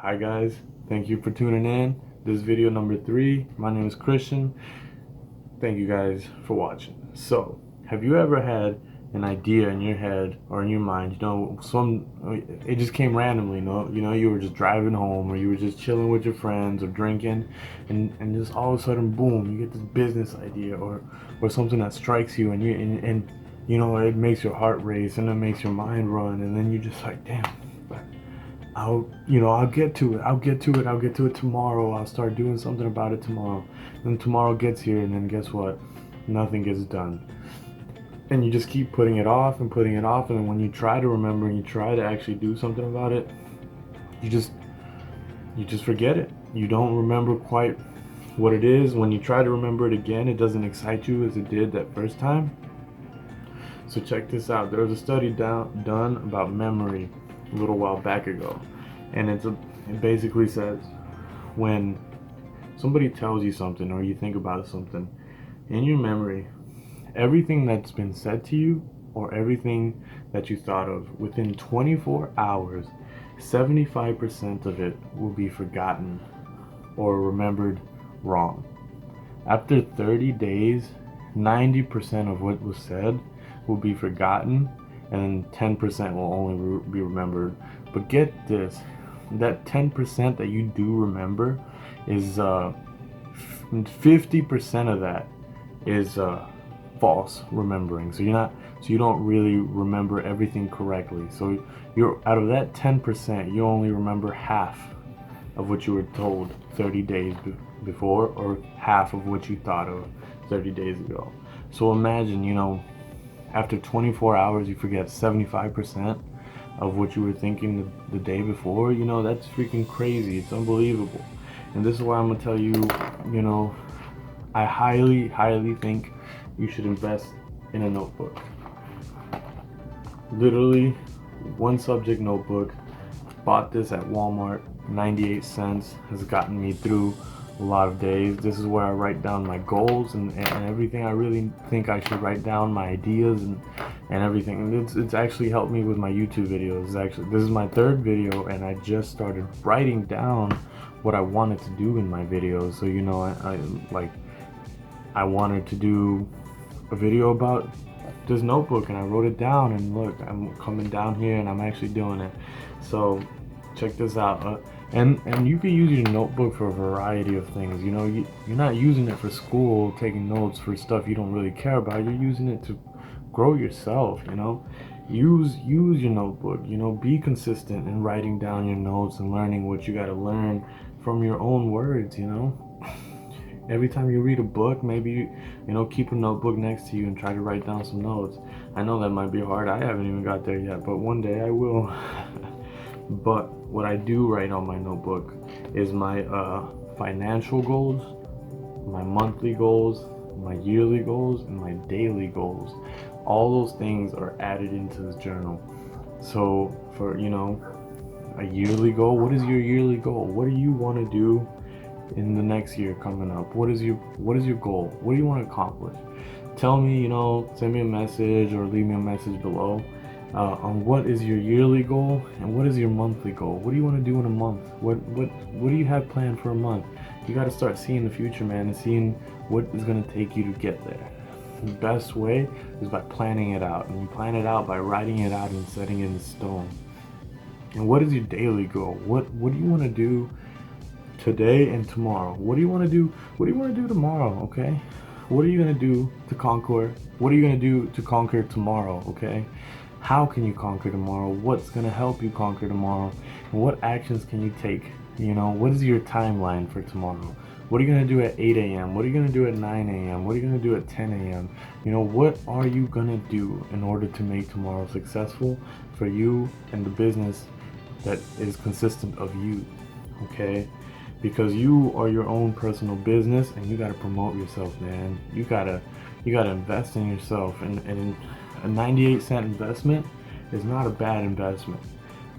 Hi guys, thank you for tuning in. This is video number 3. My name is Christian. Thank you guys for watching. So, have you ever had an idea in your head or in your mind, it just came randomly, you were just driving home or you were just chilling with your friends or drinking and just all of a sudden, boom, you get this business idea or something that strikes you and it makes your heart race and it makes your mind run, and then you're just like, damn, I'll get to it. I'll get to it tomorrow. I'll start doing something about it tomorrow. Then tomorrow gets here, and then guess what? Nothing gets done. And you just keep putting it off and putting it off, and then when you try to remember and you try to actually do something about it, you just forget it. You don't remember quite what it is. When you try to remember it again, it doesn't excite you as it did that first time. So check this out. There was a study done about memory a little while back ago, and it basically says when somebody tells you something or you think about something in your memory, everything that's been said to you or everything that you thought of within 24 hours, 75% of it will be forgotten or remembered wrong. After 30 days, 90% of what was said will be forgotten and 10% will only be remembered. But get this, that 10% that you do remember is 50% of that is false remembering. So you don't really remember everything correctly. So you're out of that 10%, you only remember half of what you were told 30 days before, or half of what you thought of 30 days ago. So imagine, after 24 hours, you forget 75% of what you were thinking the day before. That's freaking crazy. It's unbelievable. And this is why I'm going to tell you, I highly, highly think you should invest in a notebook. Literally, one subject notebook. Bought this at Walmart, 98 cents. Has gotten me through a lot of days. This is where I write down my goals and everything I really think I should write down, my ideas and everything. And it's actually helped me with my YouTube videos. This is my 3rd video, and I just started writing down what I wanted to do in my videos. So I wanted to do a video about this notebook, and I wrote it down, and look, I'm coming down here and I'm actually doing it. So check this out. And you can use your notebook for a variety of things. You're not using it for school, taking notes for stuff you don't really care about. You're using it to grow yourself. Use your notebook. Be consistent in writing down your notes and learning what you got to learn from your own words. Every time you read a book, maybe keep a notebook next to you and try to write down some notes. I know that might be hard. I haven't even got there yet, but one day I will. But what I do write on my notebook is my financial goals, my monthly goals, my yearly goals, and my daily goals. All those things are added into this journal. So for a yearly goal, what is your yearly goal? What do you want to do in the next year coming up? What is your goal? What do you want to accomplish? Tell me, send me a message or leave me a message below on what is your yearly goal and what is your monthly goal. What do you want to do in a month? What do you have planned for a month? You got to start seeing the future, man, and seeing what is going to take you to get there. The best way is by planning it out, and you plan it out by writing it out and setting it in stone. And what is your daily goal? What do you want to do today and tomorrow? What do you want to do? What do you want to do tomorrow? Okay. What are you going to do to conquer? What are you going to do to conquer tomorrow? Okay. How can you conquer tomorrow? What's going to help you conquer tomorrow? And what actions can you take? What is your timeline for tomorrow? What are you going to do at 8 a.m.? What are you going to do at 9 a.m.? What are you going to do at 10 a.m.? What are you going to do in order to make tomorrow successful for you and the business that is consistent of you? Okay? Because you are your own personal business, and you got to promote yourself, man. You gotta invest in yourself, and a 98-cent investment is not a bad investment.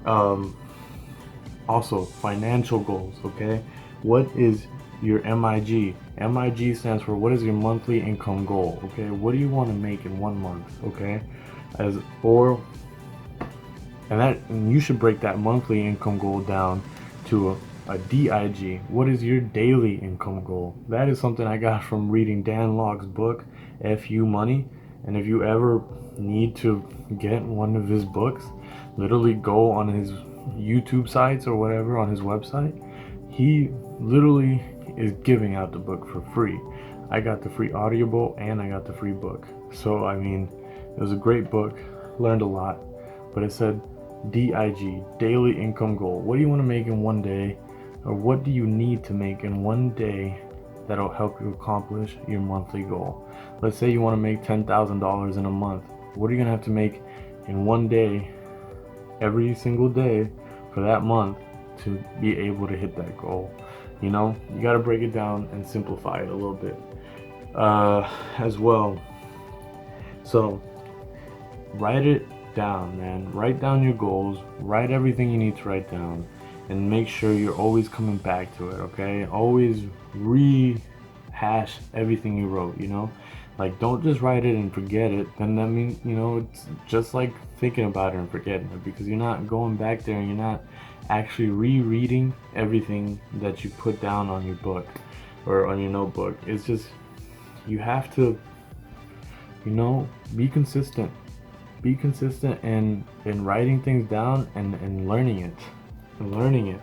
Also, financial goals, okay? What is your MIG? MIG stands for what is your monthly income goal, okay? What do you want to make in 1 month, okay? And you should break that monthly income goal down to a DIG. What is your daily income goal? That is something I got from reading Dan Logg's book, UMoney. And if you ever need to get one of his books, literally go on his YouTube sites or whatever, on his website. He literally is giving out the book for free. I got the free audible and I got the free book. So I mean, it was a great book, learned a lot, but it said DIG, daily income goal. What do you want to make in one day, or what do you need to make in one day that'll help you accomplish your monthly goal? Let's say you want to make $10,000 in a month. What are you gonna have to make in one day, every single day for that month, to be able to hit that goal? You know, you got to break it down and simplify it a little bit as well. So write it down, man. Write down your goals, write everything you need to write down, and make sure you're always coming back to it, okay? Always rehash everything you wrote, you know? Like, don't just write it and forget it. Then that means, you know, it's just like thinking about it and forgetting it, because you're not going back there and you're not actually rereading everything that you put down on your book or on your notebook. It's just, you have to, you know, be consistent. Be consistent in writing things down and learning it. And learning it.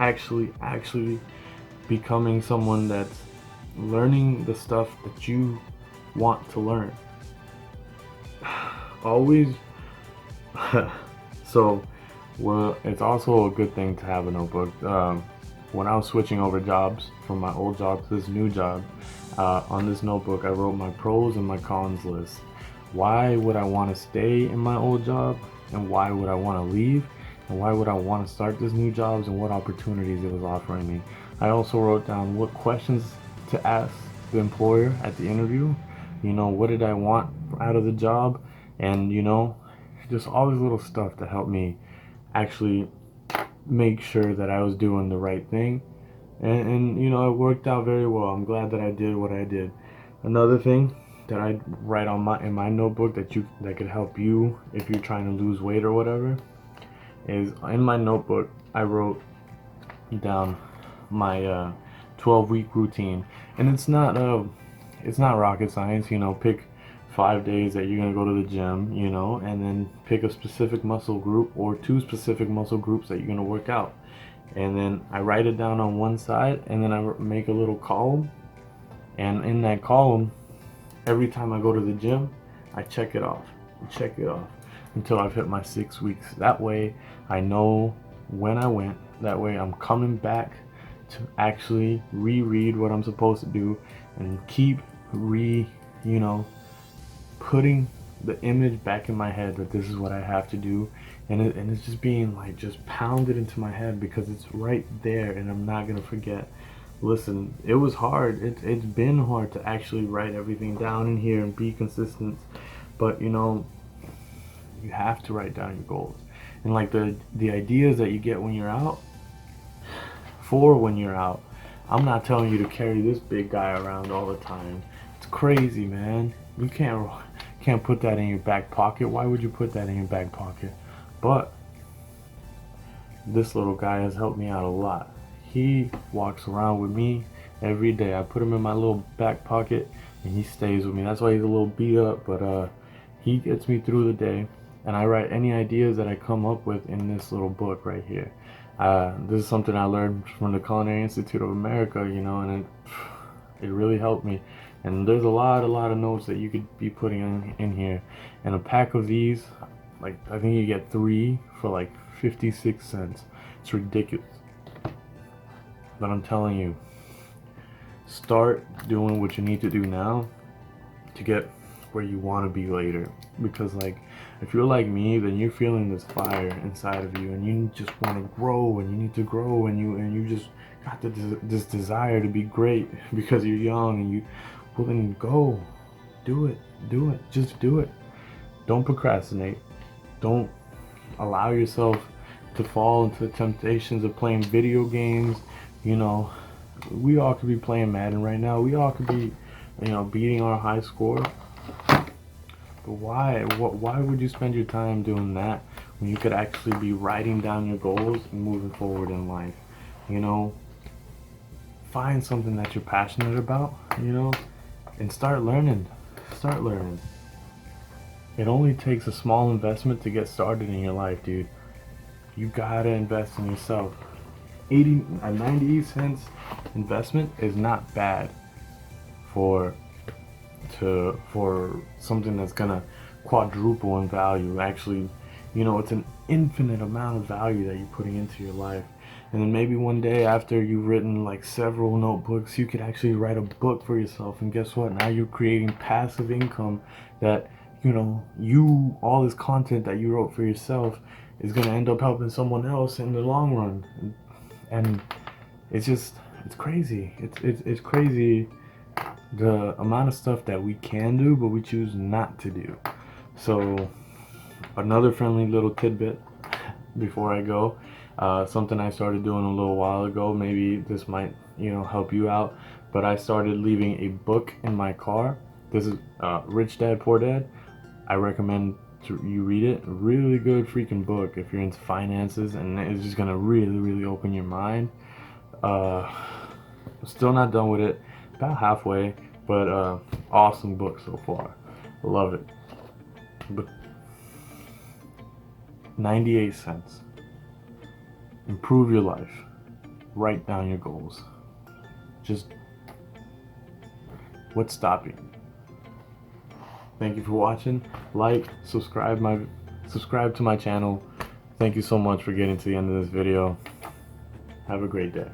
Actually becoming someone that's learning the stuff that you want to learn. Always. So, well, it's also a good thing to have a notebook. When I was switching over jobs from my old job to this new job, on this notebook I wrote my pros and my cons list. Why would I want to stay in my old job, and why would I want to leave, and why would I want to start this new job, and what opportunities it was offering me. I also wrote down what questions to ask the employer at the interview. You know, what did I want out of the job, and you know, just all this little stuff to help me actually make sure that I was doing the right thing. And you know, it worked out very well. I'm glad that I did what I did. Another thing that I write on in my notebook that could help you if you're trying to lose weight or whatever is, in my notebook I wrote down my 12-week routine. And it's not rocket science, you know. Pick 5 days that you're gonna go to the gym, you know, and then pick a specific muscle group or 2 specific muscle groups that you're gonna work out. And then I write it down on one side, and then I make a little column, and in that column, every time I go to the gym, I check it off until I've hit my 6 weeks. That way I know when I went. That way I'm coming back to actually reread what I'm supposed to do and keep putting the image back in my head that this is what I have to do. And it's just being like just pounded into my head because it's right there and I'm not gonna forget. Listen, it was hard. It's been hard to actually write everything down in here and be consistent. But you know, you have to write down your goals. And like the ideas that you get when you're out, I'm not telling you to carry this big guy around all the time. It's crazy, man. You can't put that in your back pocket. Why would you put that in your back pocket? But this little guy has helped me out a lot. He walks around with me every day. I put him in my little back pocket and he stays with me. That's why he's a little beat up, but he gets me through the day. And I write any ideas that I come up with in this little book right here. This is something I learned from the Culinary Institute of America, you know, and it really helped me. And there's a lot of notes that you could be putting in here. And a pack of these, like, I think you get 3 for like 56 cents. It's ridiculous. But I'm telling you, start doing what you need to do now to get where you want to be later. Because like, if you're like me, then you're feeling this fire inside of you and you just want to grow, and you need to grow, and you just got this desire to be great because you're young, and well, then go do it, just do it. Don't procrastinate. Don't allow yourself to fall into the temptations of playing video games. You know, we all could be playing Madden right now. We all could be, you know, beating our high score. But why would you spend your time doing that when you could actually be writing down your goals and moving forward in life? You know, find something that you're passionate about, you know, and start learning. Start learning. It only takes a small investment to get started in your life, dude. You gotta invest in yourself. 98 cents investment is not bad for for something that's gonna quadruple in value. Actually, you know, it's an infinite amount of value that you're putting into your life. And then maybe one day after you've written like several notebooks, you could actually write a book for yourself. And guess what? Now you're creating passive income that, you know, all this content that you wrote for yourself is gonna end up helping someone else in the long run. And it's just, it's crazy. It's crazy the amount of stuff that we can do, but we choose not to do. So another friendly little tidbit before I go, something I started doing a little while ago, maybe this might, you know, help you out, but I started leaving a book in my car. This is Rich Dad Poor Dad. I recommend you read it. Really good freaking book if you're into finances, and it's just gonna really open your mind. Still not done with it, about halfway, but awesome book so far. I love it. But 98 cents. Improve your life. Write down your goals. Just what's stopping you? Thank you for watching. Like, subscribe to my channel. Thank you so much for getting to the end of this video. Have a great day.